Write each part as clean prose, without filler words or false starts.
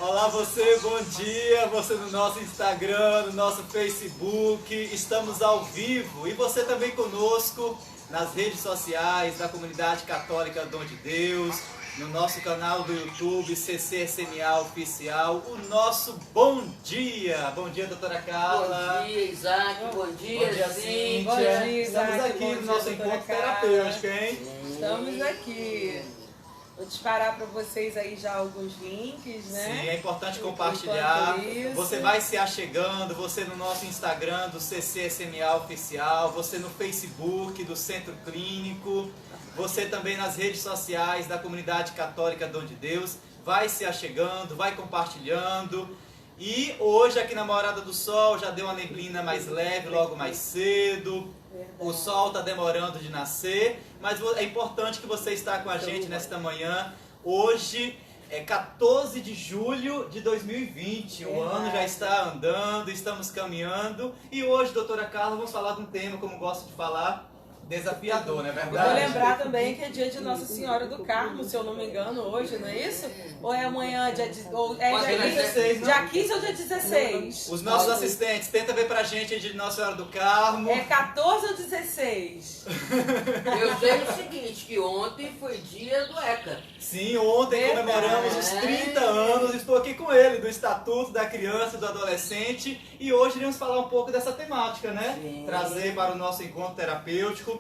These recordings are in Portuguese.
Olá você, bom dia, você no nosso Instagram, no nosso Facebook, estamos ao vivo e você também conosco nas redes sociais da Comunidade Católica Dom de Deus, no nosso canal do YouTube, CCSMA Oficial, o nosso bom dia! Bom dia, doutora Carla! Bom dia, Isaac, bom dia, Cíntia! Bom dia, Estamos Isaac, aqui bom no dia, nosso doutora encontro Carla. terapêutico, hein? Estamos aqui. Vou disparar para vocês aí já alguns links, né? Sim, é importante compartilhar. Enquanto isso- Você vai se achegando, você no nosso Instagram do CCSMA Oficial, você no Facebook do Centro Clínico, você também nas redes sociais da Comunidade Católica Dom de Deus, vai se achegando, vai compartilhando. E hoje aqui na Morada do Sol já deu uma neblina mais leve, logo mais cedo. O sol está demorando de nascer, mas é importante que você está com a gente nesta manhã. Hoje é 14 de julho de 2020, o ano já está andando, estamos caminhando. E hoje, doutora Carla, vamos falar de um tema, como gosto de falar, desafiador, não é Vou verdade? lembrar também que é dia de Nossa Senhora do Carmo, se eu não me engano, hoje, não é isso? Ou é amanhã, ou é Pode ser dia 16, 15, não? dia 15 ou dia 16? Os nossos assistentes, tenta ver pra gente aí de Nossa Senhora do Carmo. É 14 ou 16? Eu sei o seguinte, que ontem foi dia do ECA. Sim, ontem comemoramos os 30 anos, estou aqui com ele, do Estatuto da Criança e do Adolescente, e hoje iremos falar um pouco dessa temática, né? Sim. Trazer para o nosso encontro terapêutico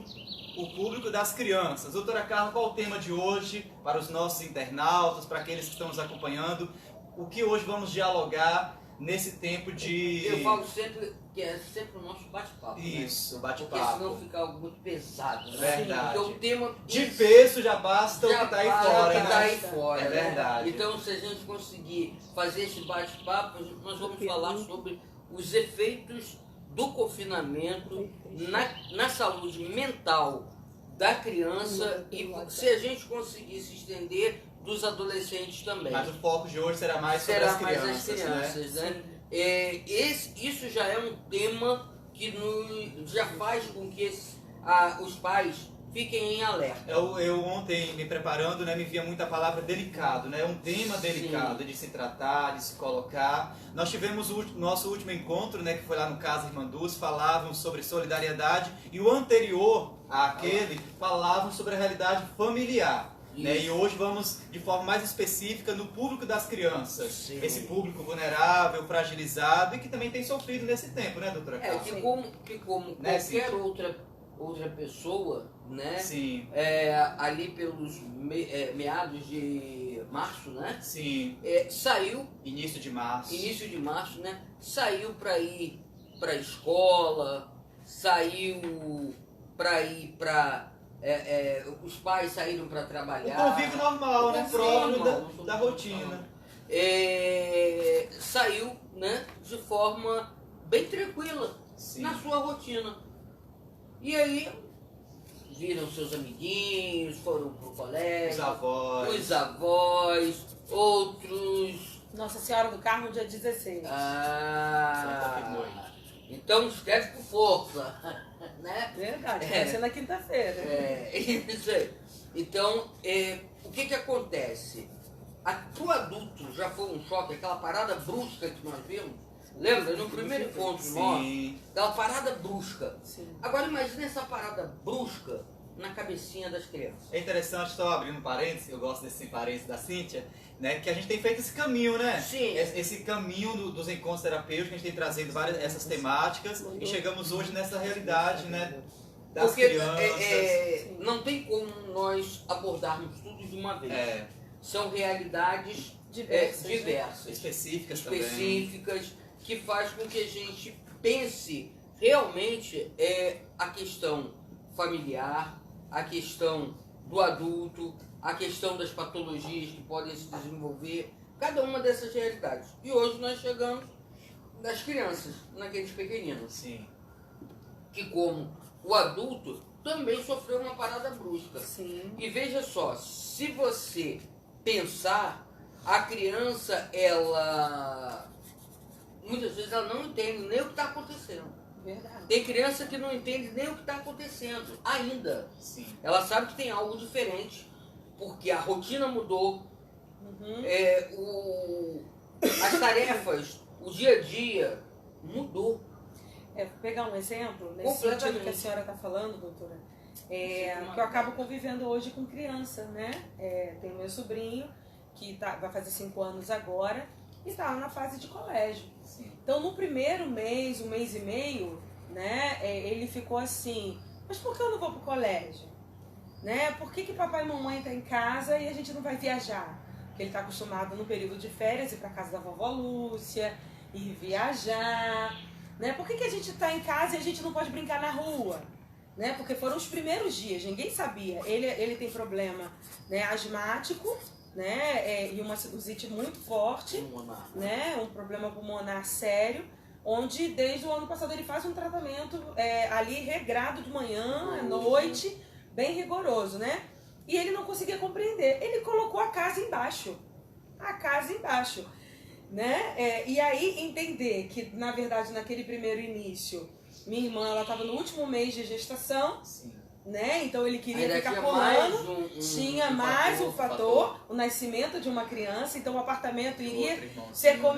o público das crianças. Doutora Carla, qual o tema de hoje para os nossos internautas, para aqueles que estão nos acompanhando? O que hoje vamos dialogar nesse tempo de... Eu falo sempre que é sempre o nosso bate-papo. Isso, né? Porque bate-papo. senão fica algo muito pesado, né? Verdade. Então o tema... De peso já basta o que está aí basta fora, o que né? tá aí fora, É né? verdade. Então, se a gente conseguir fazer esse bate-papo, nós vamos falar sobre os efeitos do confinamento na saúde mental da criança e se a gente conseguir se estender dos adolescentes também. Mas o foco de hoje será mais sobre Será as mais crianças, as crianças, né? Isso já é um tema que já faz com que os pais fiquem em alerta. Eu ontem, me preparando, né, me via muita palavra delicado, né? Um tema delicado de se tratar, de se colocar. Nós tivemos o nosso último encontro, né, que foi lá no Casa Irmã Dulce, falavam sobre solidariedade, e o anterior àquele falavam sobre a realidade familiar. Né? E hoje vamos de forma mais específica no público das crianças. Sim. Esse público vulnerável, fragilizado e que também tem sofrido nesse tempo, né, doutora Carla? Que como Né, qualquer outra pessoa, né? Sim, Ali pelos meados de março, né? sim. Saiu, Início de março. né? Saiu para ir para a escola, saiu para ir para... os pais saíram para O trabalhar. convívio normal, né? Convívio Próprio normal, da rotina. Saiu, né? De forma bem tranquila, Sim. na sua rotina. E aí, viram seus amiguinhos, foram pro colégio, Os avós. os avós, outros... Nossa Senhora do Carmo, dia 16. Só confirmou aí. Então escreve com força, né? Verdade, vai ser na quinta-feira. Isso aí. Então, o que acontece? O adulto já foi um choque, aquela parada brusca que nós vimos. Lembra? No primeiro encontro nosso, Sim. aquela parada brusca. Sim. Agora imagine essa parada brusca na cabecinha das crianças. É interessante, só abrindo um parênteses, eu gosto desse parênteses da Cíntia, né, que a gente tem feito esse caminho, né? Sim. Esse caminho dos encontros terapêuticos, a gente tem trazido várias essas temáticas e chegamos hoje nessa realidade, né, das Porque crianças. não tem como nós abordarmos tudo de uma vez. São realidades diversas, Específicas também. específicas, que faz com que a gente pense realmente a questão familiar, a questão do adulto, a questão das patologias que podem se desenvolver, cada uma dessas realidades. E hoje nós chegamos nas crianças, naqueles pequeninos, Sim. que como o adulto também sofreu uma parada brusca. Sim. E veja só, se você pensar, a criança, ela muitas vezes ela não entende nem o que está acontecendo. Verdade. Tem criança que não entende nem o que está acontecendo ainda. Sim. Ela sabe que tem algo diferente, porque a rotina mudou, as tarefas, o dia a dia mudou. Vou pegar um exemplo, nesse Completamente. sentido que a senhora está falando, doutora, que eu acabo convivendo hoje com criança, né? Tem meu sobrinho, que vai fazer 5 anos agora, e está na fase de colégio. Sim. Então, no primeiro mês, 1 mês e meio, né, ele ficou assim, mas por que eu não vou pro colégio? Né? Por que papai e mamãe tá em casa e a gente não vai viajar? Porque ele está acostumado no período de férias ir para casa da vovó Lúcia, ir viajar, né? Por que a gente está em casa e a gente não pode brincar na rua? Né? Porque foram os primeiros dias, ninguém sabia. Ele tem problema, né, asmático, né, e uma sinusite muito forte, né, um problema pulmonar sério, onde desde o ano passado ele faz um tratamento ali regrado de manhã, à noite, bem rigoroso, né? E ele não conseguia compreender. Ele colocou a casa embaixo. A casa embaixo. Né? E aí entender que, na verdade, naquele primeiro início, minha irmã ela estava no último mês de gestação. Sim. Né? Então ele queria Ainda ficar tinha pulando, tinha mais um fator, fator, o nascimento de uma criança, então o apartamento Outro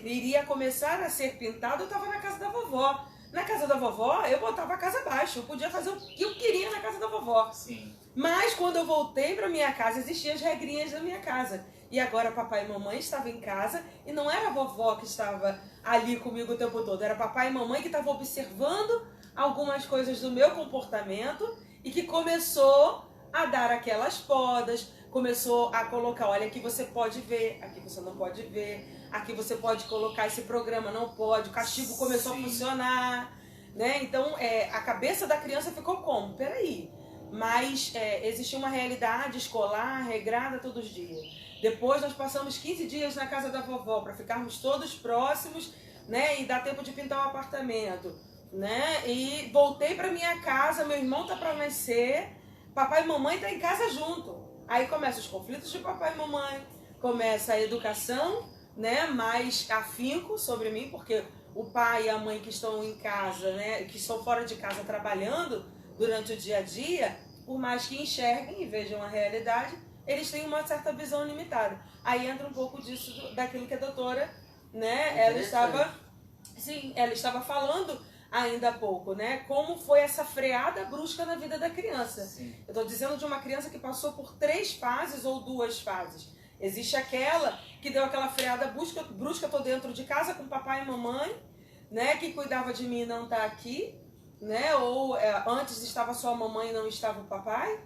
iria começar a ser pintado. Eu estava na casa da vovó. Na casa da vovó, eu botava a casa abaixo, eu podia fazer o que eu queria na casa da vovó. Sim. Mas quando eu voltei para minha casa, existiam as regrinhas da minha casa. E agora papai e mamãe estavam em casa e não era a vovó que estava ali comigo o tempo todo, era papai e mamãe que estavam observando algumas coisas do meu comportamento e que começou a dar aquelas podas, começou a colocar, olha, aqui você pode ver, aqui você não pode ver, aqui você pode colocar esse programa, não pode, o castigo começou a funcionar, né? Então, a cabeça da criança ficou como? Peraí, mas existia uma realidade escolar regrada todos os dias. Depois nós passamos 15 dias na casa da vovó para ficarmos todos próximos, né? E dar tempo de pintar o apartamento, né? E voltei para minha casa, meu irmão tá para nascer, papai e mamãe tá em casa junto. Aí começam os conflitos de papai e mamãe, começa a educação, né? Mais afinco sobre mim, porque o pai e a mãe que estão em casa, né? Que estão fora de casa trabalhando durante o dia a dia, por mais que enxerguem e vejam a realidade, eles têm uma certa visão limitada. Aí entra um pouco disso, daquilo que a doutora, né? Ela estava falando ainda há pouco, né? Como foi essa freada brusca na vida da criança. Sim. Eu estou dizendo de uma criança que passou por 3 fases ou 2 fases. Existe aquela que deu aquela freada brusca, tô dentro de casa com papai e mamãe, né? Que cuidava de mim e não tá aqui, né? Ou antes estava só a mamãe e não estava o papai.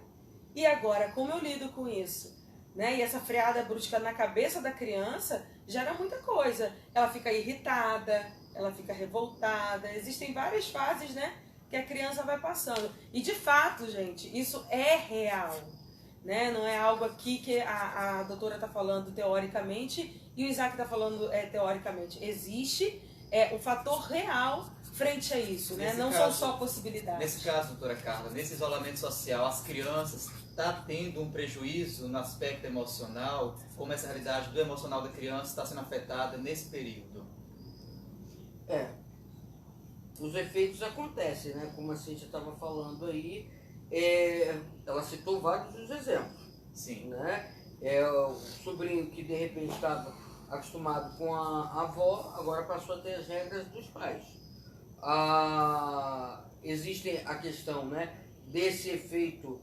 E agora, como eu lido com isso? Né? E essa freada brusca na cabeça da criança gera muita coisa. Ela fica irritada, ela fica revoltada. Existem várias fases, né, que a criança vai passando. E de fato, gente, isso é real. Né? Não é algo aqui que a doutora está falando teoricamente e o Isaac está falando teoricamente. Existe um fator real frente a isso, né? Não são só possibilidades. Nesse caso, doutora Carla, nesse isolamento social, as crianças está tendo um prejuízo no aspecto emocional? Como essa realidade do emocional da criança está sendo afetada nesse período? Os efeitos acontecem, né? Como a Cíntia estava falando aí, ela citou vários dos exemplos. Sim. Né? O sobrinho que de repente estava acostumado com a avó, agora passou a ter as regras dos pais. Existe a questão, né, desse efeito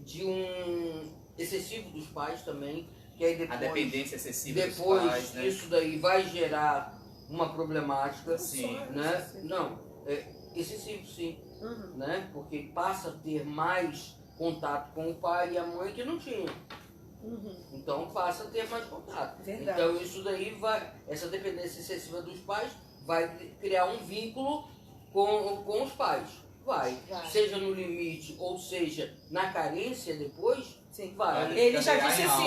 de um excessivo dos pais também, que aí depois, a dependência excessiva dos depois pais, né? isso daí vai gerar uma problemática. Sim. Né? Não, excessivo sim, né? Porque passa a ter mais contato com o pai e a mãe que não tinha. Então passa a ter mais contato. Verdade. Então isso daí essa dependência excessiva dos pais vai criar um vínculo com os pais. Vai. Seja no limite ou seja na carência depois, Sim. vai. Ele já disse assim,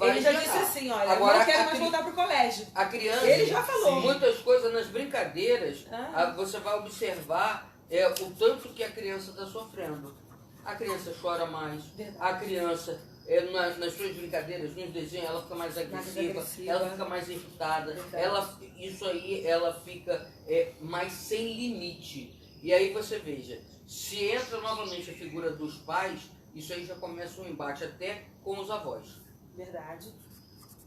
ele já disse assim, olha, agora, eu não quero mais voltar pro colégio. A criança, Ele já falou. Muitas coisas nas brincadeiras, você vai observar o tanto que a criança está sofrendo. A criança chora mais, a criança, nas suas brincadeiras, nos desenhos, ela fica mais agressiva, ela fica mais irritada, isso aí ela fica mais sem limite. E aí você veja, se entra novamente a figura dos pais, isso aí já começa um embate até com os avós. Verdade.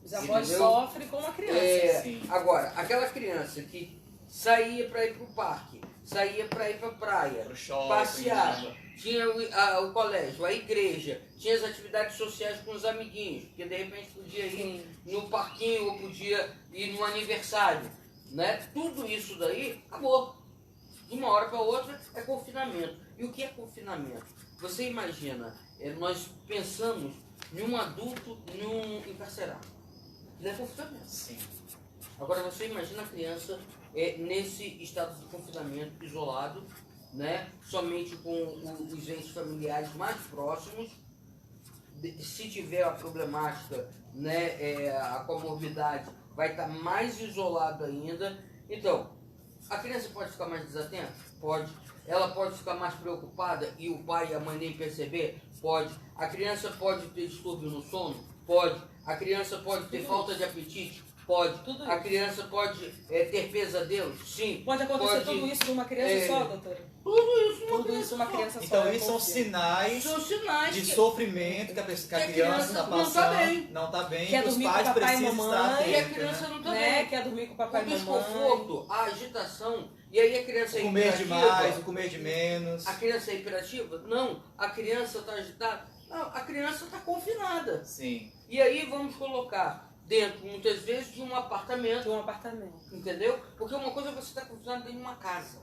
Os avós Entendeu? sofrem com a criança. Sim. Agora, aquela criança que saía para ir para o parque, saía para ir para a praia, Pro shopping, passeava, tinha o colégio, a igreja, tinha as atividades sociais com os amiguinhos, porque de repente podia ir Sim. no parquinho ou podia ir no aniversário, né? Tudo isso daí acabou. De uma hora para outra é confinamento. E o que é confinamento? Você imagina, nós pensamos em um adulto e um encarcerado. Não é confinamento. Sim. Agora você imagina a criança nesse estado de confinamento, isolado, né? Somente com os entes familiares mais próximos. Se tiver a problemática, né, a comorbidade, vai estar mais isolado ainda. Então, a criança pode ficar mais desatenta? Pode. Ela pode ficar mais preocupada e o pai e a mãe nem perceber? Pode. A criança pode ter distúrbio no sono? Pode. A criança pode ter falta de apetite? Pode. Tudo A isso. criança pode ter pesadelos? Sim. Pode acontecer tudo isso numa criança só, doutora? Tudo isso uma criança só. Então, eu isso são confio. sinais São sinais de que sofrimento que a criança está não tá passando, bem. não está bem, Quer que os dormir com pais papai e precisam mamãe, estar e a atentos, criança né? não está Né? bem. Quer dormir com o O papai e mamãe. desconforto, a agitação, e aí a criança é O comer hiperativa. demais, o comer de menos. A criança é hiperativa? Não. A criança está agitada? Não. A criança está confinada. Sim. E aí vamos colocar dentro, muitas vezes, de um apartamento, De um apartamento. entendeu? Porque uma coisa é você estar confinado dentro de uma casa,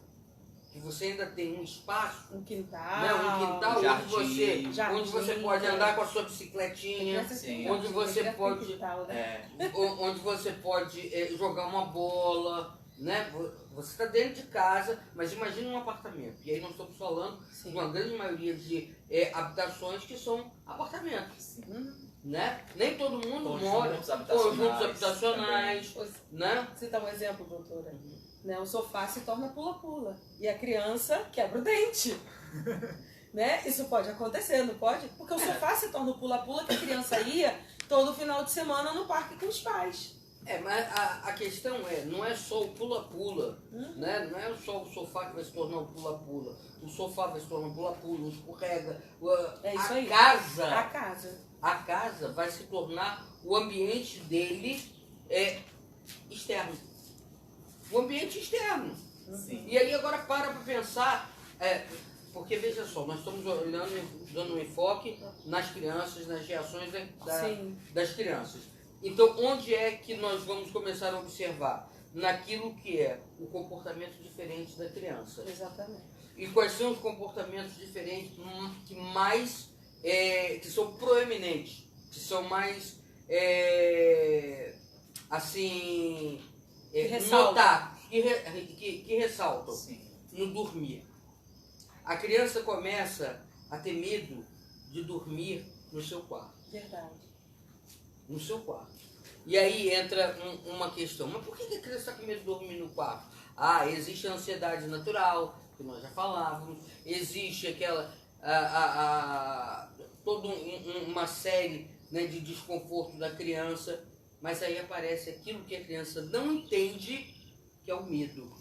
que você ainda tem um espaço, Um quintal. né, um quintal jardim. onde você pode andar com a sua bicicletinha, Sim. onde você pode onde você pode jogar uma bola, né? Você está dentro de casa, mas imagina um apartamento. E aí nós estamos falando de uma grande maioria de habitações que são apartamentos, né? Nem todo mundo mora em conjuntos habitacionais, né? Você dá um exemplo, doutora. Né? O sofá se torna pula-pula. E a criança quebra o dente. Né? Isso pode acontecer, não pode? Porque o sofá se torna o pula-pula que a criança ia todo final de semana no parque com os pais. Mas a questão não é só o pula-pula, né? Não é só o sofá que vai se tornar um pula-pula. O sofá vai se tornar um pula-pula, escorrega. É isso aí. A casa vai se tornar o ambiente dele externo. O ambiente externo. Sim. E aí agora para pensar, porque veja só, nós estamos olhando, dando um enfoque nas crianças, nas reações das crianças. Então, onde é que nós vamos começar a observar? Naquilo que é o comportamento diferente da criança. Exatamente. E quais são os comportamentos diferentes que mais, que são proeminentes, que são mais, assim, notados, que ressaltam. Sim. No dormir. A criança começa a ter medo de dormir no seu quarto. Verdade. No seu quarto. E aí entra uma questão, mas por que a criança está com medo de dormir no quarto? Existe a ansiedade natural, que nós já falávamos, existe aquela, toda uma série, né, de desconforto da criança, mas aí aparece aquilo que a criança não entende, que é o medo.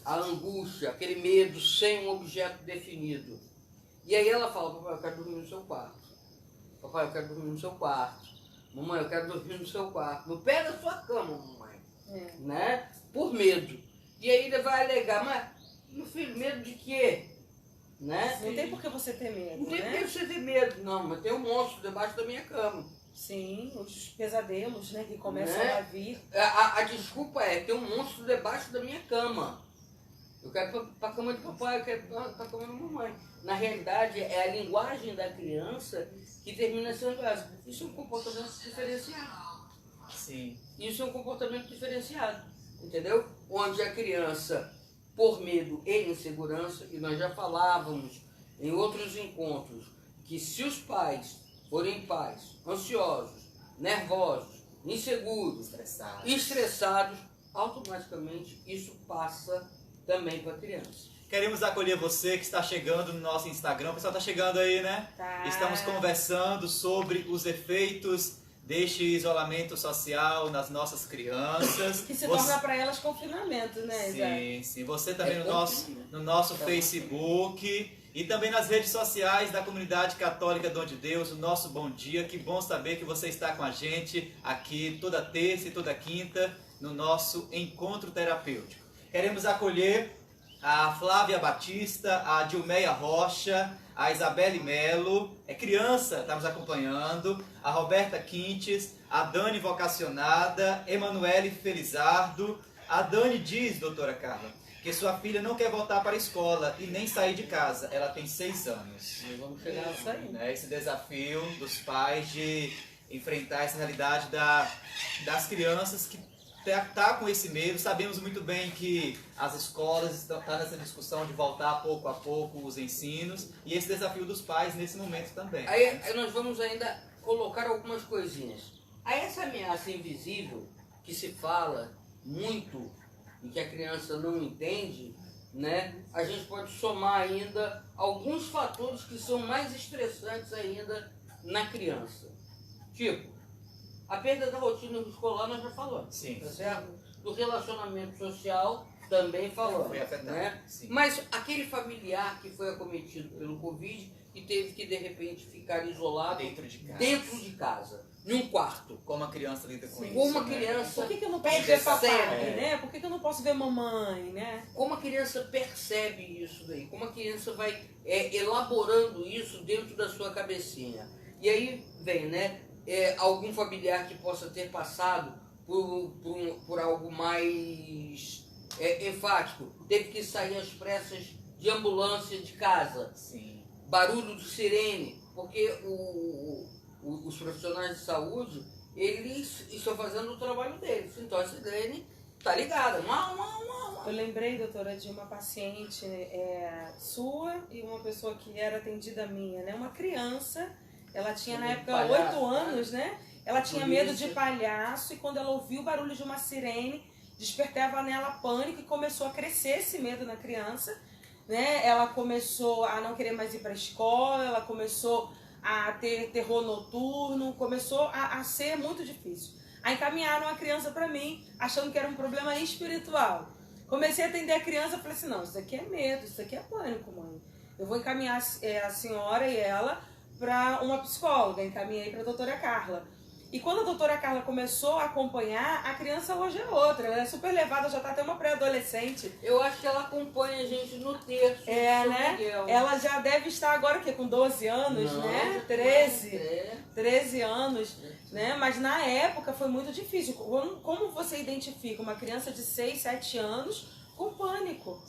A angústia, aquele medo sem um objeto definido. E aí ela fala: papai, eu quero dormir no seu quarto. Papai, eu quero dormir no seu quarto. Mamãe, eu quero dormir no seu quarto. No pé da sua cama, mamãe. Né? Por medo. E aí ele vai alegar: mas, meu filho, medo de quê? Né? Não tem por que você ter medo, Não tem por né? que você ter medo, não. Mas tem um monstro debaixo da minha cama. Sim, os pesadelos, né, que começam Né? a vir. A desculpa é: tem um monstro debaixo da minha cama. Eu quero ir para a cama de papai, eu quero ir para a cama da mamãe. Na realidade, é a linguagem da criança que termina sendo essa. Isso é um comportamento diferenciado. Sim. Isso é um comportamento diferenciado, entendeu? Onde a criança, por medo e insegurança, e nós já falávamos em outros encontros, que se os pais forem pais ansiosos, nervosos, inseguros, estressados, automaticamente isso passa também para a criança. Queremos acolher você que está chegando no nosso Instagram. O pessoal está chegando aí, né? Tá. Estamos conversando sobre os efeitos deste isolamento social nas nossas crianças. Que se torna para elas confinamento, né, Isaac? Sim, sim. Você também no nosso Facebook. E também nas redes sociais da Comunidade Católica Dom de Deus, o nosso bom dia. Que bom saber que você está com a gente aqui toda terça e toda quinta no nosso encontro terapêutico. Queremos acolher a Flávia Batista, a Dilmeia Rocha, a Isabelle Melo, é criança, está nos acompanhando, a Roberta Quintes, a Dani Vocacionada, Emanuele Felizardo. A Dani diz, doutora Carla, que sua filha não quer voltar para a escola e nem sair de casa. Ela tem 6 anos. Vamos chegar Isso aí. Né? Esse desafio dos pais de enfrentar essa realidade das crianças que tá com esse medo. Sabemos muito bem que as escolas estão nessa discussão de voltar pouco a pouco os ensinos e esse desafio dos pais nesse momento também. Aí nós vamos ainda colocar algumas coisinhas. A essa ameaça invisível que se fala muito e que a criança não entende, né? A gente pode somar ainda alguns fatores que são mais estressantes ainda na criança. Tipo, a perda da rotina escolar nós já falamos. Sim. Tá certo? Do relacionamento social também falamos. Foi afetado. Né? Sim. Mas aquele familiar que foi acometido pelo Covid e teve que de repente ficar isolado Dentro de casa. num quarto. Como a criança lida com Sim. isso? Como a né? criança Por que eu não posso ver papai, percebe, né? Por que eu não posso ver mamãe, né? como a criança percebe isso daí, como a criança vai elaborando isso dentro da sua cabecinha. E aí vem, né, algum familiar que possa ter passado por algo mais enfático, teve que sair às pressas de ambulância de casa, Sim. barulho de sirene, porque os profissionais de saúde, eles estão fazendo o trabalho deles, então a sirene tá ligada. Eu lembrei, doutora, de uma paciente sua e uma pessoa que era atendida minha, né? Uma criança, ela tinha na época Palhaço, 8 anos, né? Ela tinha Polícia. medo de palhaço e quando ela ouviu o barulho de uma sirene, despertava nela pânico e começou a crescer esse medo na criança, né? Ela começou a não querer mais ir para a escola, ela começou a ter terror noturno, começou a ser muito difícil. Aí encaminharam a criança para mim, achando que era um problema espiritual. Comecei a atender a criança e falei assim, não, isso aqui é medo, isso aqui é pânico, mãe. Eu vou encaminhar a senhora e ela para uma psicóloga, encaminhei para a doutora Carla. E quando a doutora Carla começou a acompanhar, a criança hoje é outra, ela é super levada, já está até uma pré-adolescente. Eu acho que ela acompanha a gente no terço. de São Né? Miguel. Ela já deve estar agora o quê? Com 12 anos, Não, né? já 13. é. 13 anos, né? Mas na época foi muito difícil. Como você identifica uma criança de 6, 7 anos com pânico?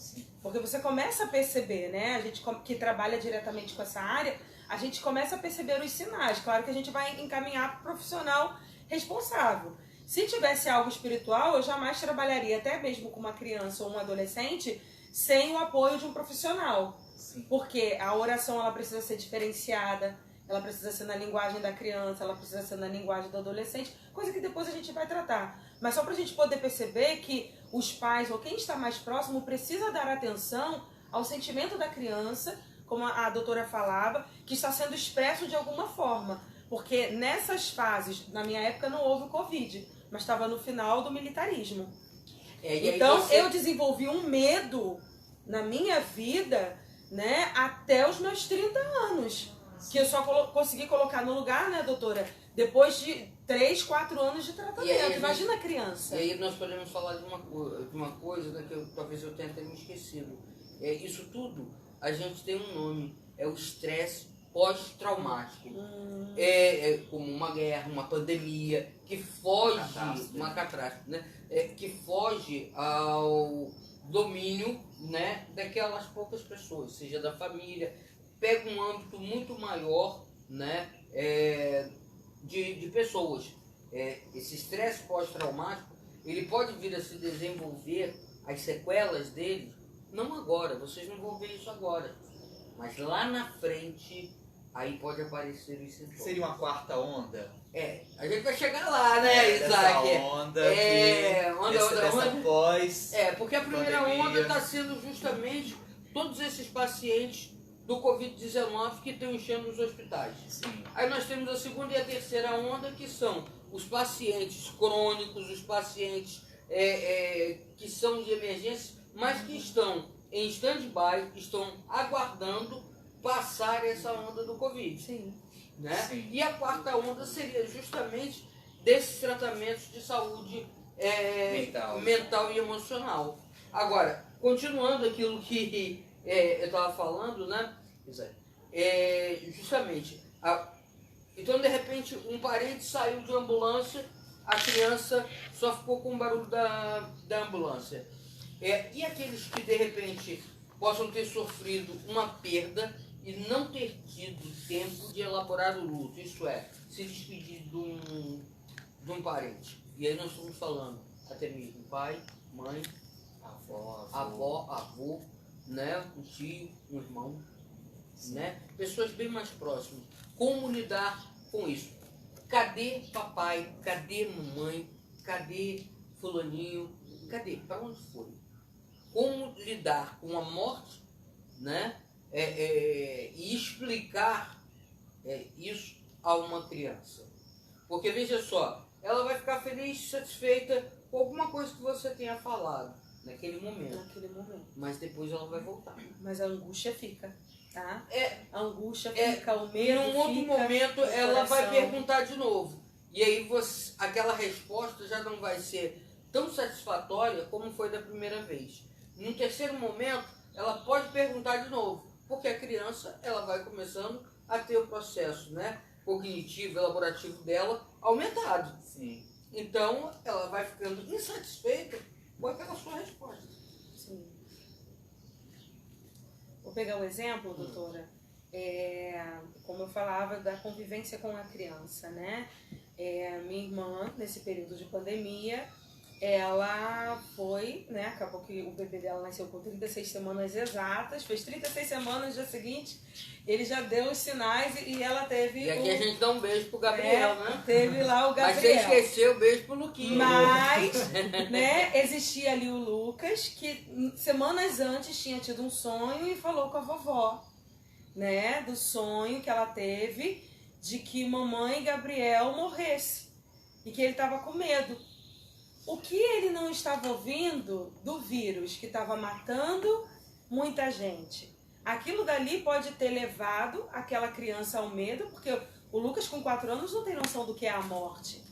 Porque você começa a perceber, né? A gente que trabalha diretamente com essa área, a gente começa a perceber os sinais. Claro que a gente vai encaminhar para o profissional responsável. Se tivesse algo espiritual, eu jamais trabalharia, até mesmo com uma criança ou um adolescente, sem o apoio de um profissional. Sim. Porque a oração ela precisa ser diferenciada, ela precisa ser na linguagem da criança, ela precisa ser na linguagem do adolescente, coisa que depois a gente vai tratar. Mas só para a gente poder perceber que os pais ou quem está mais próximo precisa dar atenção ao sentimento da criança, como a doutora falava, que está sendo expresso de alguma forma. Porque nessas fases, na minha época não houve o Covid, mas estava no final do militarismo. E aí Então você- eu desenvolvi um medo na minha vida, né, até os meus 30 anos. Que eu só consegui colocar no lugar, né, doutora, depois de 3, 4 anos de tratamento. E aí, Imagina a criança. E aí nós podemos falar de uma coisa, né, que talvez eu tenha até me esquecido. Isso tudo, a gente tem um nome, é o estresse pós-traumático. É como uma guerra, uma pandemia, que foge, Catástrofe. uma catástrofe, né? Que foge ao domínio, né, daquelas poucas pessoas, seja da família, pega um âmbito muito maior, né, de pessoas. Esse estresse pós-traumático, ele pode vir a se desenvolver, as sequelas dele, não agora, vocês não vão ver isso agora, mas lá na frente, aí pode aparecer os sintomas. Seria uma quarta onda? A gente vai chegar lá, né, Isaac? Dessa onda dessa pós... Porque a primeira pandemia. onda está sendo justamente todos esses pacientes do Covid-19 que estão enchendo os hospitais. Sim. Aí nós temos a segunda e a terceira onda, que são os pacientes crônicos, os pacientes que são de emergência, mas que estão em stand-by, estão aguardando passar essa onda do Covid. Sim. Né? Sim. E a quarta onda seria justamente desses tratamentos de saúde mental e emocional. Agora, continuando aquilo que eu estava falando, né? Justamente, então de repente um parente saiu de ambulância, a criança só ficou com o barulho da ambulância. E aqueles que de repente possam ter sofrido uma perda e não ter tido tempo de elaborar o luto, isso é, se despedir de um parente. E aí nós estamos falando até mesmo pai, mãe, avó, avô, né, um tio, um irmão, né, pessoas bem mais próximas. Como lidar com isso? Cadê papai? Cadê mamãe? Cadê fulaninho? Cadê? Para onde foi? Como lidar com a morte, né? E explicar isso a uma criança. Porque veja só, ela vai ficar feliz, satisfeita com alguma coisa que você tenha falado naquele momento. Mas depois ela vai voltar. Mas a angústia fica, tá? A angústia fica, o E medo num outro fica, momento o ela vai coração. perguntar de novo. E aí aquela resposta já não vai ser tão satisfatória como foi da primeira vez. Num terceiro momento, ela pode perguntar de novo, porque a criança ela vai começando a ter o processo, né, cognitivo, elaborativo dela aumentado. Sim. Então, ela vai ficando insatisfeita com aquela sua resposta. Sim. Vou pegar um exemplo, doutora. Como eu falava, da convivência com a criança, né? Minha irmã, nesse período de pandemia, ela foi, né? Acabou que o bebê dela nasceu com 36 semanas exatas, fez 36 semanas, no dia seguinte, ele já deu os sinais e ela teve. E aqui a gente dá um beijo pro Gabriel, né? Teve lá o Mas você Gabriel. esqueceu o beijo pro Luquinha. Mas, né, existia ali o Lucas, que semanas antes tinha tido um sonho e falou com a vovó, né, do sonho que ela teve de que mamãe Gabriel morresse e que ele estava com medo. O que ele não estava ouvindo do vírus que estava matando muita gente? Aquilo dali pode ter levado aquela criança ao medo, porque o Lucas com 4 anos não tem noção do que é a morte.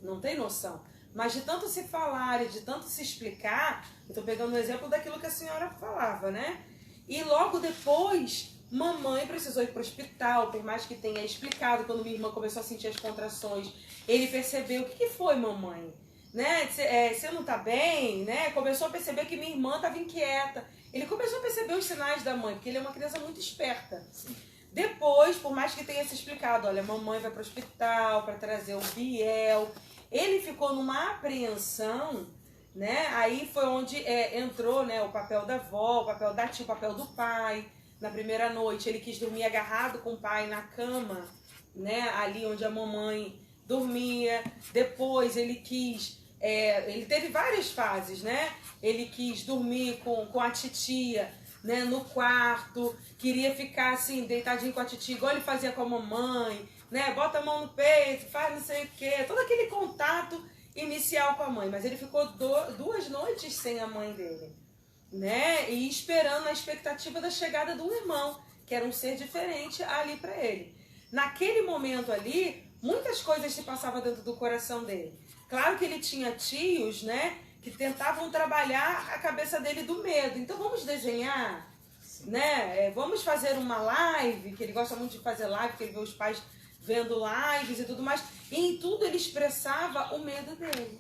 Não tem noção. Mas de tanto se falar e de tanto se explicar, eu estou pegando o exemplo daquilo que a senhora falava, né? E logo depois, mamãe precisou ir para o hospital, por mais que tenha explicado, quando minha irmã começou a sentir as contrações, ele percebeu, o que foi, mamãe? Né? Você não tá bem, né? Começou a perceber que minha irmã estava inquieta. Ele começou a perceber os sinais da mãe, porque ele é uma criança muito esperta. Sim. Depois, por mais que tenha se explicado, olha, mamãe vai para o hospital para trazer o Biel, ele ficou numa apreensão, né? Aí foi onde entrou, né, o papel da avó, o papel da tia, o papel do pai. Na primeira noite ele quis dormir agarrado com o pai na cama, né, ali onde a mamãe dormia. Depois ele quis, ele teve várias fases, né? Ele quis dormir com a titia, né, no quarto, queria ficar assim, deitadinho com a titia, igual ele fazia com a mamãe, né? Bota a mão no peito, faz não sei o quê, todo aquele contato inicial com a mãe. Mas ele ficou 2 noites sem a mãe dele, né? E esperando a expectativa da chegada de um irmão, que era um ser diferente ali para ele. Naquele momento ali, muitas coisas se passavam dentro do coração dele. Claro que ele tinha tios, né, que tentavam trabalhar a cabeça dele do medo. Então vamos desenhar, né? Vamos fazer uma live, que ele gosta muito de fazer live, porque ele vê os pais vendo lives e tudo mais. E em tudo ele expressava o medo dele.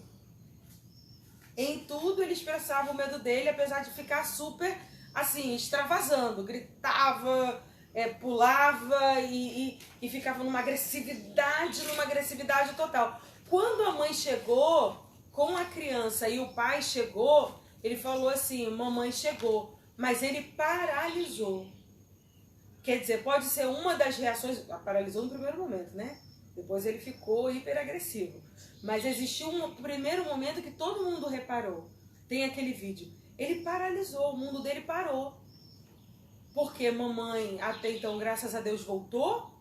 Em tudo ele expressava o medo dele, apesar de ficar super, assim, extravasando. Gritava, pulava e ficava numa agressividade total. Quando a mãe chegou com a criança e o pai chegou, ele falou assim, mamãe chegou, mas ele paralisou. Quer dizer, pode ser uma das reações, paralisou no primeiro momento, né? Depois ele ficou hiperagressivo. Mas existiu um primeiro momento que todo mundo reparou. Tem aquele vídeo. Ele paralisou, o mundo dele parou. Porque mamãe, até então, graças a Deus, voltou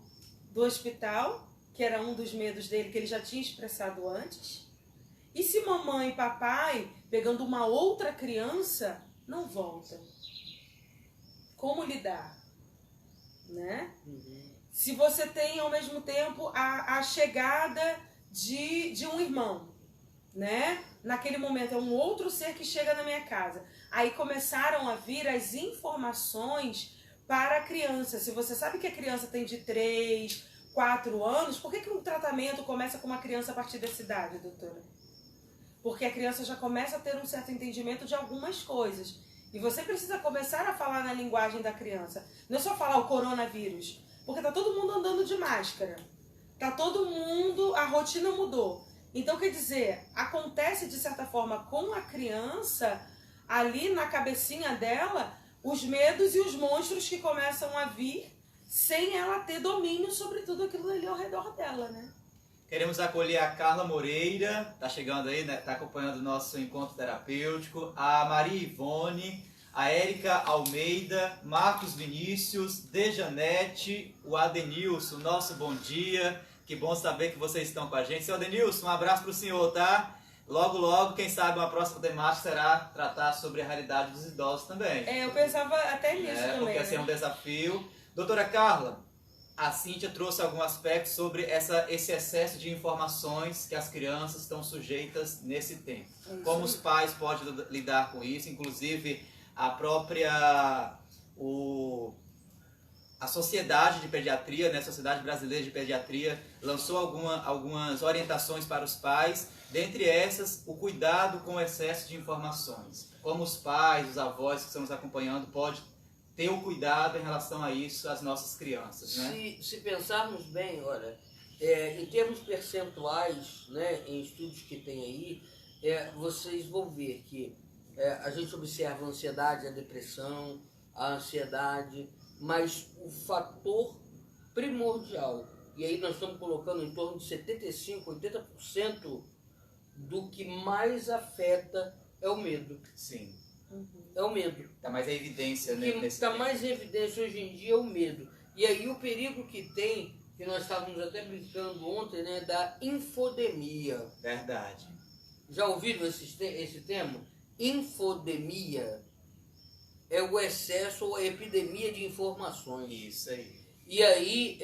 do hospital, que era um dos medos dele, que ele já tinha expressado antes. E se mamãe e papai, pegando uma outra criança, não voltam? Como lidar? né? Se você tem, ao mesmo tempo, a chegada de um irmão, né? Naquele momento é um outro ser que chega na minha casa. Aí começaram a vir as informações para a criança. Se você sabe que a criança tem de 3, 4 anos, por que um tratamento começa com uma criança a partir dessa idade, doutora? Porque a criança já começa a ter um certo entendimento de algumas coisas. E você precisa começar a falar na linguagem da criança. Não é só falar o coronavírus, porque tá todo mundo andando de máscara. Tá todo mundo, a rotina mudou. Então, quer dizer, acontece de certa forma com a criança, ali na cabecinha dela, os medos e os monstros que começam a vir sem ela ter domínio sobre tudo aquilo ali ao redor dela, né? Queremos acolher a Carla Moreira, tá chegando aí, né? Tá acompanhando o nosso encontro terapêutico, a Maria Ivone, a Érica Almeida, Marcos Vinícius, Dejanete, o Adenilson, nosso bom dia. Que bom saber que vocês estão com a gente. Seu Adenilson, um abraço para o senhor, tá? Logo, logo, quem sabe uma próxima temática será tratar sobre a realidade dos idosos também. Eu pensava até nisso também. Porque assim é um desafio. Doutora Carla, a Cíntia trouxe algum aspecto sobre esse excesso de informações que as crianças estão sujeitas nesse tempo. Como os pais podem lidar com isso, inclusive a própria... A Sociedade de Pediatria, né, a Sociedade Brasileira de Pediatria, lançou algumas orientações para os pais, dentre essas, o cuidado com o excesso de informações. Como os pais, os avós que estão nos acompanhando, podem ter o cuidado em relação a isso, as nossas crianças, né? Se pensarmos bem, olha, em termos percentuais, né, em estudos que tem aí, vocês vão ver que a gente observa a ansiedade, a depressão, a ansiedade, mas o fator primordial, e aí nós estamos colocando em torno de 75%, 80% do que mais afeta é o medo. Sim. É o medo. Está mais em evidência, né? O que está mais em evidência hoje em dia é o medo. E aí o perigo que tem, que nós estávamos até brincando ontem, né, da infodemia. Verdade. Já ouviram esse termo? Infodemia é o excesso ou a epidemia de informações. Isso aí. E aí,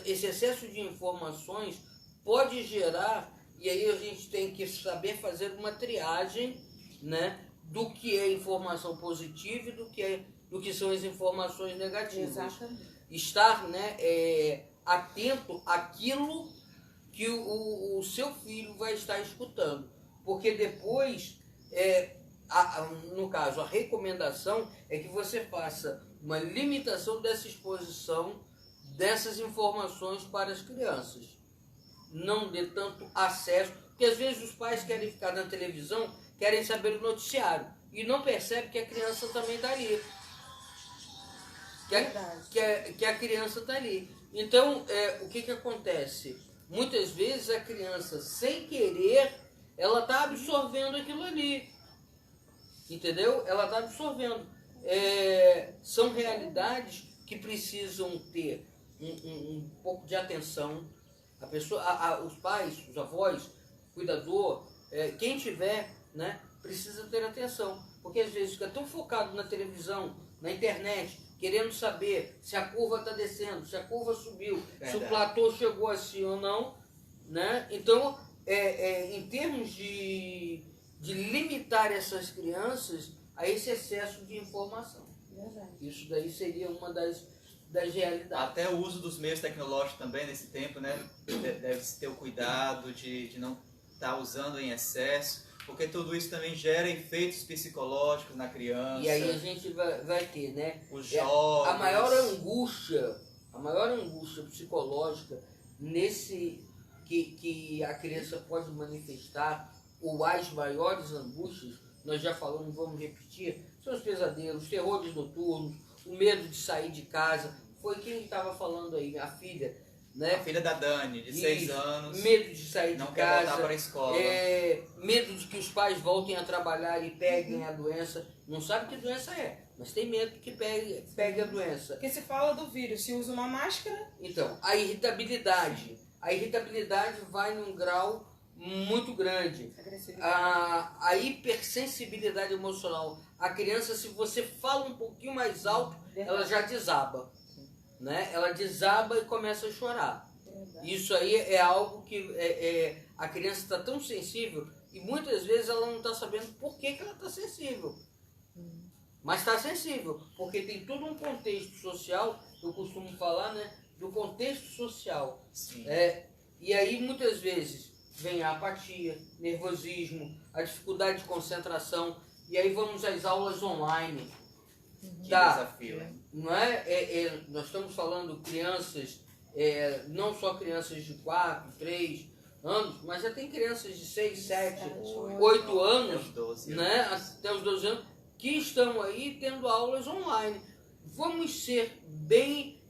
esse excesso de informações pode gerar, e aí a gente tem que saber fazer uma triagem, né, do que é informação positiva e do que são as informações negativas. Exatamente. Estar, né, atento àquilo que o seu filho vai estar escutando. Porque depois, no caso, a recomendação é que você faça uma limitação dessa exposição dessas informações para as crianças. Não dê tanto acesso, porque às vezes os pais querem ficar na televisão, querem saber o noticiário e não percebem que a criança também está ali. Que a criança está ali. Então, o que acontece? Muitas vezes a criança, sem querer, ela está absorvendo aquilo ali. Entendeu? Ela está absorvendo. São realidades que precisam ter um pouco de atenção. A pessoa, os pais, os avós, cuidador, quem tiver, né, precisa ter atenção. Porque às vezes fica tão focado na televisão, na internet, querendo saber se a curva está descendo, se a curva subiu, se o platô chegou assim ou não, né? Então, em termos de limitar essas crianças a esse excesso de informação. Verdade. Isso daí seria uma das realidades. Até o uso dos meios tecnológicos também nesse tempo, né? Deve-se ter o cuidado de não estar usando em excesso, porque tudo isso também gera efeitos psicológicos na criança. E aí a gente vai ter, né? Os jogos. A maior angústia psicológica que a criança pode manifestar, ou as maiores angústias, nós já falamos, vamos repetir, são os pesadelos, os terrores noturnos, o medo de sair de casa. Foi quem estava falando aí, a filha, né? A filha da Dani, de 6 anos. Medo de sair não de quer casa. voltar para a escola. Medo de que os pais voltem a trabalhar e peguem a doença. Não sabe que doença é, mas tem medo que pegue a doença. Porque se fala do vírus, se usa uma máscara... Então, a irritabilidade vai num grau muito grande. A hipersensibilidade emocional. A criança, se você fala um pouquinho mais alto, ela já desaba. Né? Ela desaba e começa a chorar. Isso aí é algo que a criança está tão sensível e muitas vezes ela não está sabendo por que ela está sensível. Mas está sensível, porque tem todo um contexto social, eu costumo falar, né, do contexto social. E aí muitas vezes vem a apatia, nervosismo, a dificuldade de concentração, e aí vamos às aulas online. Que desafio, hein? Não nós estamos falando crianças, não só crianças de 4, 3 anos, mas já tem crianças de 6, 7, 8 anos, até os 12 né, até os 12 anos, que estão aí tendo aulas online. Vamos ser bem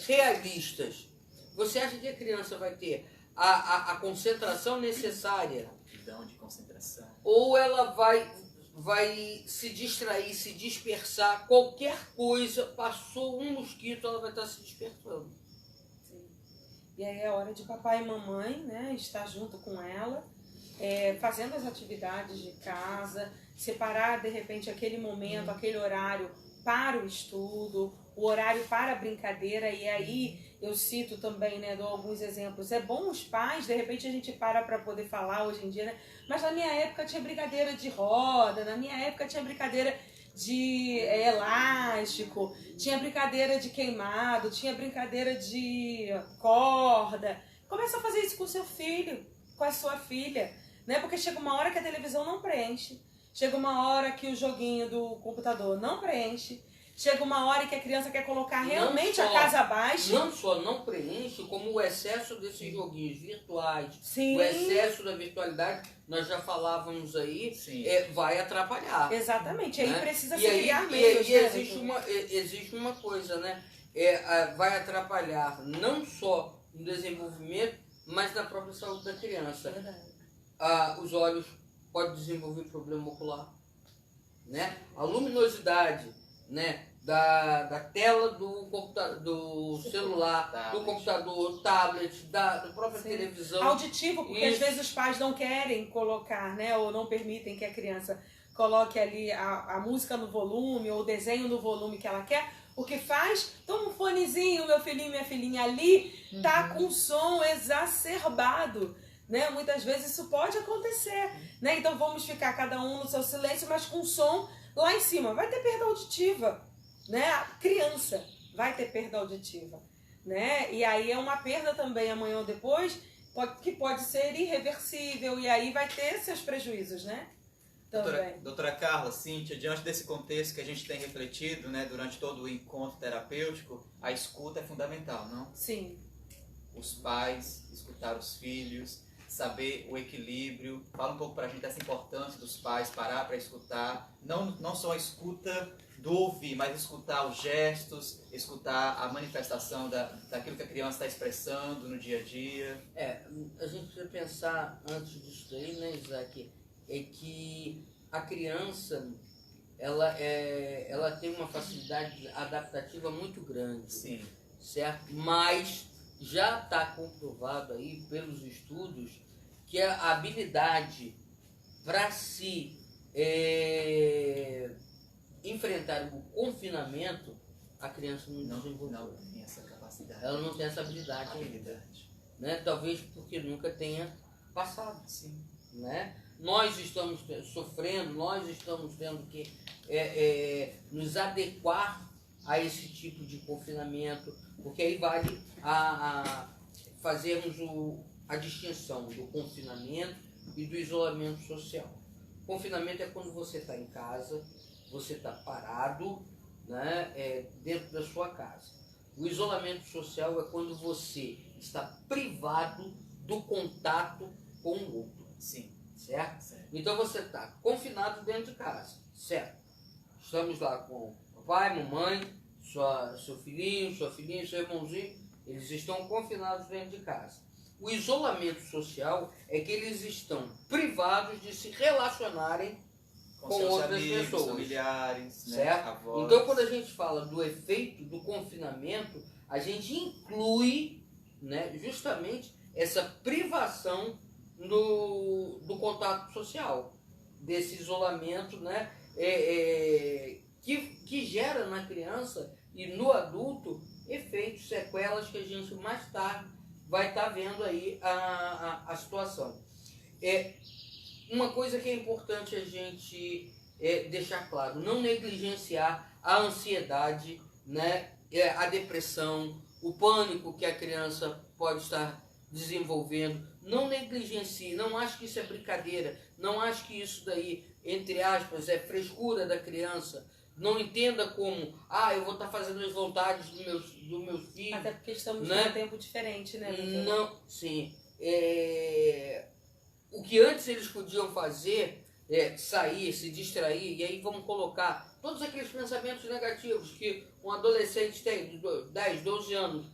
realistas. Você acha que a criança vai ter a concentração necessária? Rapidão de concentração. Ou ela vai se distrair, se dispersar, qualquer coisa, passou um mosquito, ela vai estar se dispersando. Sim. E aí é hora de papai e mamãe, né, estar junto com ela, fazendo as atividades de casa, separar de repente aquele momento, aquele horário para o estudo, o horário para a brincadeira. E aí eu cito também, né, dou alguns exemplos. É bom os pais, de repente a gente para poder falar hoje em dia, né? Mas na minha época tinha brincadeira de roda, na minha época tinha brincadeira de elástico, tinha brincadeira de queimado, tinha brincadeira de corda. Começa a fazer isso com o seu filho, com a sua filha, né? Porque chega uma hora que a televisão não preenche, chega uma hora que o joguinho do computador não preenche, chega uma hora que a criança quer colocar realmente a casa abaixo. Não só não preenche, como o excesso desses joguinhos virtuais, Sim. o excesso da virtualidade, nós já falávamos aí, vai atrapalhar. Exatamente, né? aí precisa se criar meios. E existe uma coisa, né? Vai atrapalhar não só no desenvolvimento, mas na própria saúde da criança. Os olhos podem desenvolver problema ocular, né? A luminosidade, né, da tela do celular, do computador, tablet, da própria televisão. Auditivo, porque às vezes os pais não querem colocar, né, ou não permitem que a criança coloque ali a música no volume ou o desenho no volume que ela quer. O que faz? Toma um fonezinho, meu filhinho, minha filhinha, ali tá com som exacerbado. Né? Muitas vezes isso pode acontecer, né? Então vamos ficar cada um no seu silêncio, mas com som lá em cima. Vai ter perda auditiva, né? A criança vai ter perda auditiva, né? E aí é uma perda também amanhã ou depois, que pode ser irreversível, e aí vai ter seus prejuízos, né? Doutora Carla, Cíntia, diante desse contexto que a gente tem refletido, né, durante todo o encontro terapêutico, a escuta é fundamental, não? Sim. Os pais, escutar os filhos, saber o equilíbrio. Fala um pouco para a gente dessa importância dos pais parar para escutar, não só a escuta do ouvir, mas escutar os gestos, escutar a manifestação daquilo que a criança está expressando no dia a dia. A gente precisa pensar antes disso daí, né, Isaac, é que a criança ela tem uma facilidade adaptativa muito grande. Sim. Certo? Mas já está comprovado aí pelos estudos que a habilidade para se enfrentar o confinamento, a criança não desenvolveu. Não tem essa capacidade. Ela não tem essa habilidade. Né? Talvez porque nunca tenha passado. Sim. Né? Nós estamos sofrendo, nós estamos tendo que nos adequar a esse tipo de confinamento, porque aí vale a fazermos a distinção do confinamento e do isolamento social. O confinamento é quando você está em casa, você está parado, né, dentro da sua casa. O isolamento social é quando você está privado do contato com o outro. Sim. Certo? Então você está confinado dentro de casa, certo? Estamos lá com papai, mamãe, seu filhinho, sua filhinha, seu irmãozinho, eles estão confinados dentro de casa. O isolamento social é que eles estão privados de se relacionarem com outras amigos, pessoas, familiares, certo? Né, avós. Então, quando a gente fala do efeito do confinamento, a gente inclui, né, justamente essa privação do contato social, desse isolamento, né? Que gera na criança e no adulto efeitos, sequelas que a gente mais tarde vai estar vendo aí a situação. Uma coisa que é importante a gente deixar claro, não negligenciar a ansiedade, né? A depressão, o pânico que a criança pode estar desenvolvendo. Não negligencie, não ache que isso é brincadeira, não ache que isso daí, entre aspas, é frescura da criança. Não entenda como, eu vou estar fazendo as vontades dos meus filhos. Até porque estamos né? num tempo diferente, né? Não, sim. O que antes eles podiam fazer sair, se distrair, e aí vamos colocar todos aqueles pensamentos negativos que um adolescente tem, de 10, 12 anos,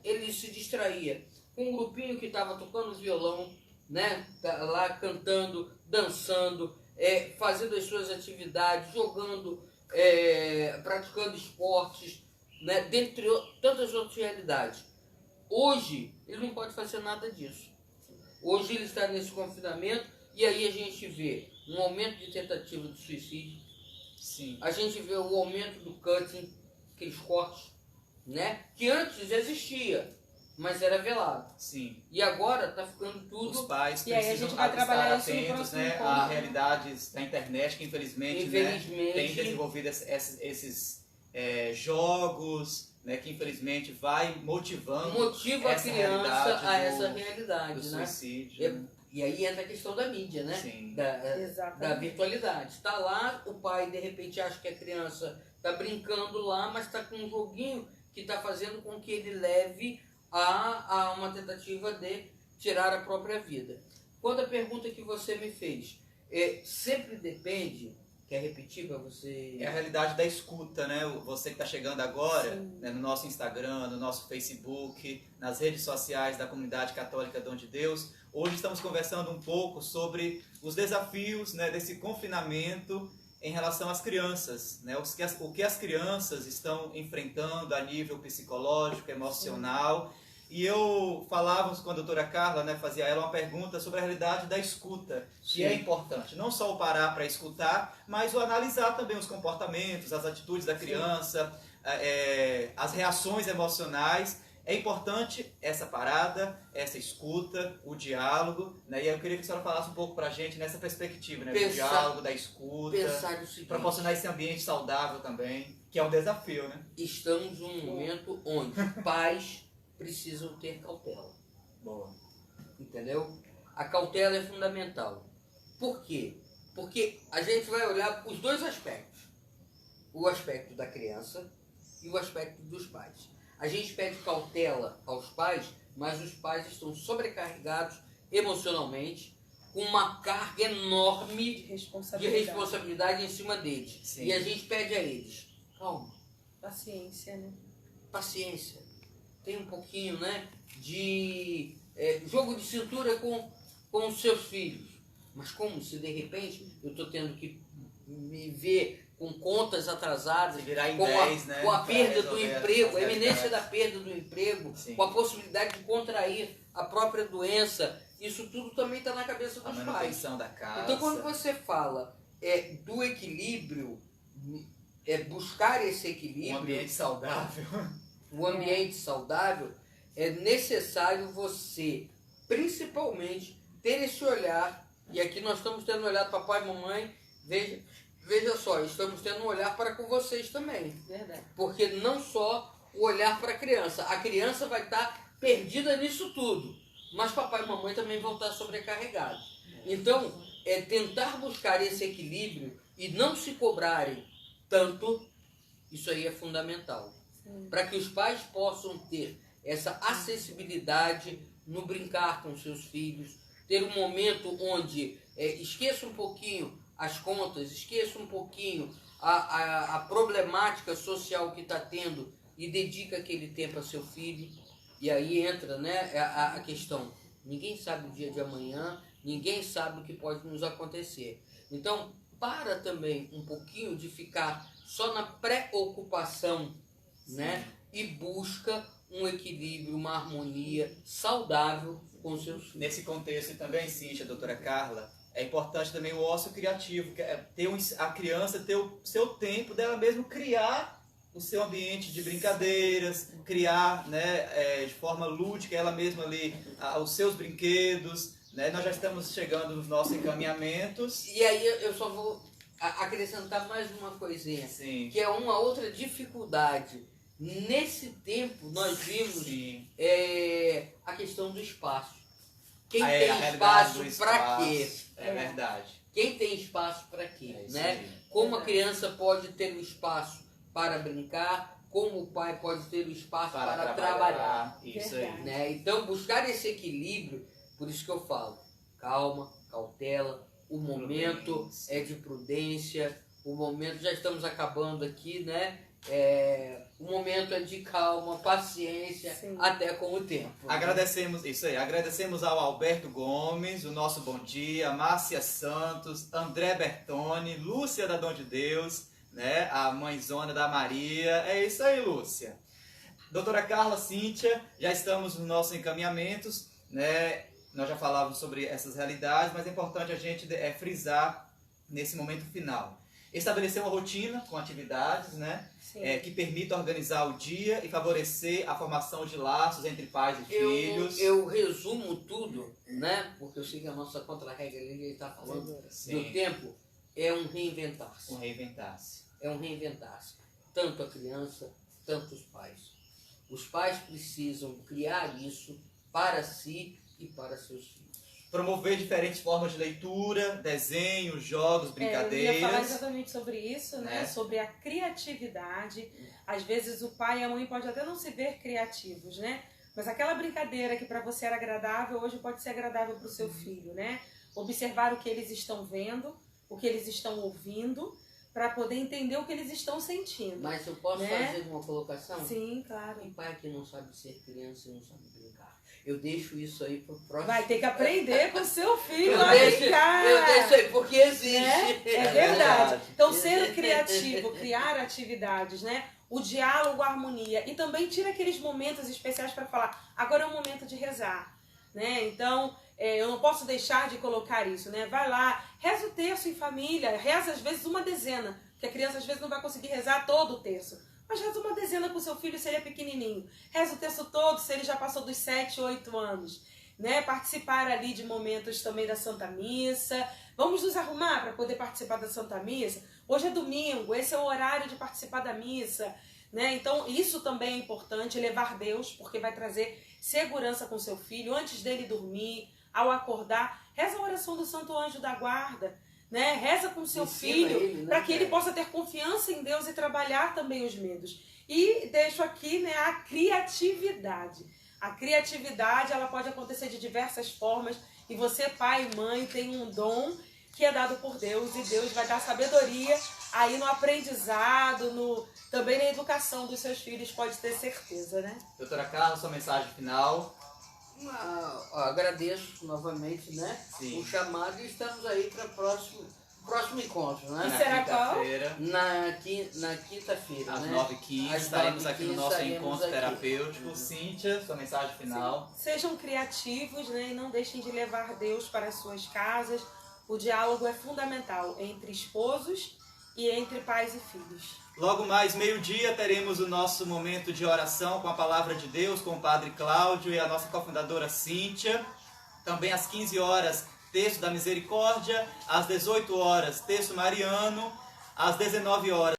ele se distraía com um grupinho que estava tocando violão, né? Lá cantando, dançando, fazendo as suas atividades, jogando, praticando esportes, né? Dentre tantas outras realidades. Hoje, ele não pode fazer nada disso. Hoje ele está nesse confinamento e aí a gente vê um aumento de tentativa de suicídio. Sim. A gente vê o aumento do cutting, aqueles cortes, né? Que antes existia, mas era velado. Sim. E agora está ficando tudo... Os pais E aí a precisam gente vai trabalhar estar isso no atentos, próximo né, encontro. a realidades da internet que infelizmente, né, tem desenvolvido esses jogos, né, que infelizmente vai motiva a criança a essa realidade, do né? suicídio. E aí entra a questão da mídia, né? Sim. Da virtualidade. Está lá, o pai de repente acha que a criança está brincando lá, mas está com um joguinho que está fazendo com que ele leve a uma tentativa de tirar a própria vida. Quando a pergunta que você me fez, sempre depende, quer repetir para você? É a realidade da escuta, né? Você que está chegando agora, Sim. né, no nosso Instagram, no nosso Facebook, nas redes sociais da Comunidade Católica Dom de Deus. Hoje estamos conversando um pouco sobre os desafios, né, desse confinamento em relação às crianças, né? O que as crianças estão enfrentando a nível psicológico, emocional. E eu falava com a doutora Carla, né, fazia ela uma pergunta sobre a realidade da escuta, que é importante. Não só o parar para escutar, mas o analisar também os comportamentos, as atitudes da criança, as reações emocionais. É importante essa parada, essa escuta, o diálogo, né? E eu queria que a senhora falasse um pouco para a gente nessa perspectiva, né? Do diálogo, da escuta, Pensar o seguinte, proporcionar esse ambiente saudável também, que é um desafio, né? estamos num momento onde pais precisam ter cautela. Boa. Entendeu? A cautela é fundamental. Por quê? Porque a gente vai olhar os dois aspectos. O aspecto da criança e o aspecto dos pais. A gente pede cautela aos pais, mas os pais estão sobrecarregados emocionalmente, com uma carga enorme De de responsabilidade. responsabilidade em cima deles. Sim. E a gente pede a eles, calma, Paciência, né? paciência, tem um pouquinho, né, de jogo de cintura com os seus filhos. Mas como se de repente eu estou tendo que me ver com contas atrasadas, Virar em com 10, né? com a Pra perda do resolver emprego, a as iminência realidades. da perda do emprego, Sim. com a possibilidade de contrair a própria doença, isso tudo também está na cabeça A dos pais. manutenção da casa. Então, quando você fala do equilíbrio, buscar esse equilíbrio, Um ambiente saudável. o ambiente saudável, é necessário você, principalmente, ter esse olhar, e aqui nós estamos tendo um olhar do papai e mamãe, veja só, estamos tendo um olhar para com vocês também. Verdade. Porque não só o olhar para a criança vai estar perdida nisso tudo, mas papai e mamãe também vão estar sobrecarregados. Então, tentar buscar esse equilíbrio e não se cobrarem tanto, isso aí é fundamental. Para que os pais possam ter essa acessibilidade no brincar com seus filhos, ter um momento onde esqueça um pouquinho as contas, esqueça um pouquinho a problemática social que está tendo e dedica aquele tempo a seu filho. E aí entra, né, a questão, ninguém sabe o dia de amanhã, ninguém sabe o que pode nos acontecer. Então, para também um pouquinho de ficar só na preocupação, né, e busca um equilíbrio, uma harmonia saudável com os seus filhos. Nesse contexto também, Cíntia, doutora Carla, é importante também o ócio criativo, que é ter a criança ter o seu tempo dela mesmo criar o seu ambiente de brincadeiras, criar, né, de forma lúdica ela mesma ali os seus brinquedos, né? Nós já estamos chegando nos nossos encaminhamentos. E aí eu só vou acrescentar mais uma coisinha, Sim. que é uma outra dificuldade. Nesse tempo nós vimos a questão do espaço. Quem tem espaço para quê? É verdade. Quem tem espaço para quê? É isso Né? aí. Como a criança pode ter o espaço para brincar, como o pai pode ter o espaço para trabalhar. Isso aí. Né? Então buscar esse equilíbrio, por isso que eu falo, calma, cautela, o momento é de prudência, o momento, já estamos acabando aqui, né? O momento é de calma, paciência, Sim. até com o tempo. Agradecemos, isso aí, agradecemos ao Alberto Gomes, o nosso bom dia, Márcia Santos, André Bertoni, Lúcia da Dom de Deus, né? A mãezona da Maria. É isso aí, Lúcia. Doutora Carla, Cíntia, já estamos nos nossos encaminhamentos, né? Nós já falávamos sobre essas realidades, mas é importante a gente frisar nesse momento final. Estabelecer uma rotina com atividades, né? Que permita organizar o dia e favorecer a formação de laços entre pais e filhos. Eu resumo tudo, né? Porque eu sei que a nossa contra-regra ali está falando do tempo, é um reinventar-se. Um reinventar-se. É um reinventar-se. Tanto a criança, tanto os pais. Os pais precisam criar isso para si e para seus filhos. Promover diferentes formas de leitura, desenhos, jogos, brincadeiras. Eu ia falar exatamente sobre isso, né? Sobre a criatividade. Às vezes o pai e a mãe podem até não se ver criativos, né? Mas aquela brincadeira que para você era agradável, hoje pode ser agradável para o seu filho, né? Observar o que eles estão vendo, o que eles estão ouvindo, para poder entender o que eles estão sentindo. Mas eu posso fazer uma colocação? Sim, claro. Tem pai que não sabe ser criança e não sabe brincar. Eu deixo isso aí pro próximo. Vai ter que aprender com seu filho eu a brincar. Eu deixo aí, porque existe. Né? É verdade. Então, ser criativo, criar atividades, né? O diálogo, a harmonia. E também tira aqueles momentos especiais para falar, agora é o momento de rezar. Né? Então, eu não posso deixar de colocar isso, né? Vai lá, reza o terço em família, reza às vezes uma dezena, porque a criança às vezes não vai conseguir rezar todo o terço. Mas reza uma dezena com seu filho se ele é pequenininho. Reza o terço todo se ele já passou dos 7, 8 anos. Né? Participar ali de momentos também da Santa Missa. Vamos nos arrumar para poder participar da Santa Missa. Hoje é domingo, esse é o horário de participar da missa. Né? Então isso também é importante, levar Deus, porque vai trazer segurança com seu filho. Antes dele dormir, ao acordar, reza a oração do Santo Anjo da Guarda. Né? Reza com seu filho para que ele possa ter confiança em Deus e trabalhar também os medos. E deixo aqui, né, a criatividade. A criatividade ela pode acontecer de diversas formas e você, pai e mãe, tem um dom que é dado por Deus e Deus vai dar sabedoria aí no aprendizado, também na educação dos seus filhos, pode ter certeza, né? Doutora Carla, sua mensagem final. Agradeço novamente, né? Sim. O chamado e estamos aí para o próximo encontro, né? E será qual? Na quinta-feira, às né? 9h15, Às estaremos 9h15 aqui no nosso encontro aqui. terapêutico. Cíntia, sua mensagem final. Sejam criativos, né? E não deixem de levar Deus para as suas casas. O diálogo é fundamental entre esposos e entre pais e filhos. Logo mais, meio-dia, teremos o nosso momento de oração com a Palavra de Deus, com o Padre Cláudio e a nossa cofundadora Cíntia. Também às 15 horas, Texto da Misericórdia. Às 18 horas, Texto Mariano. Às 19 horas,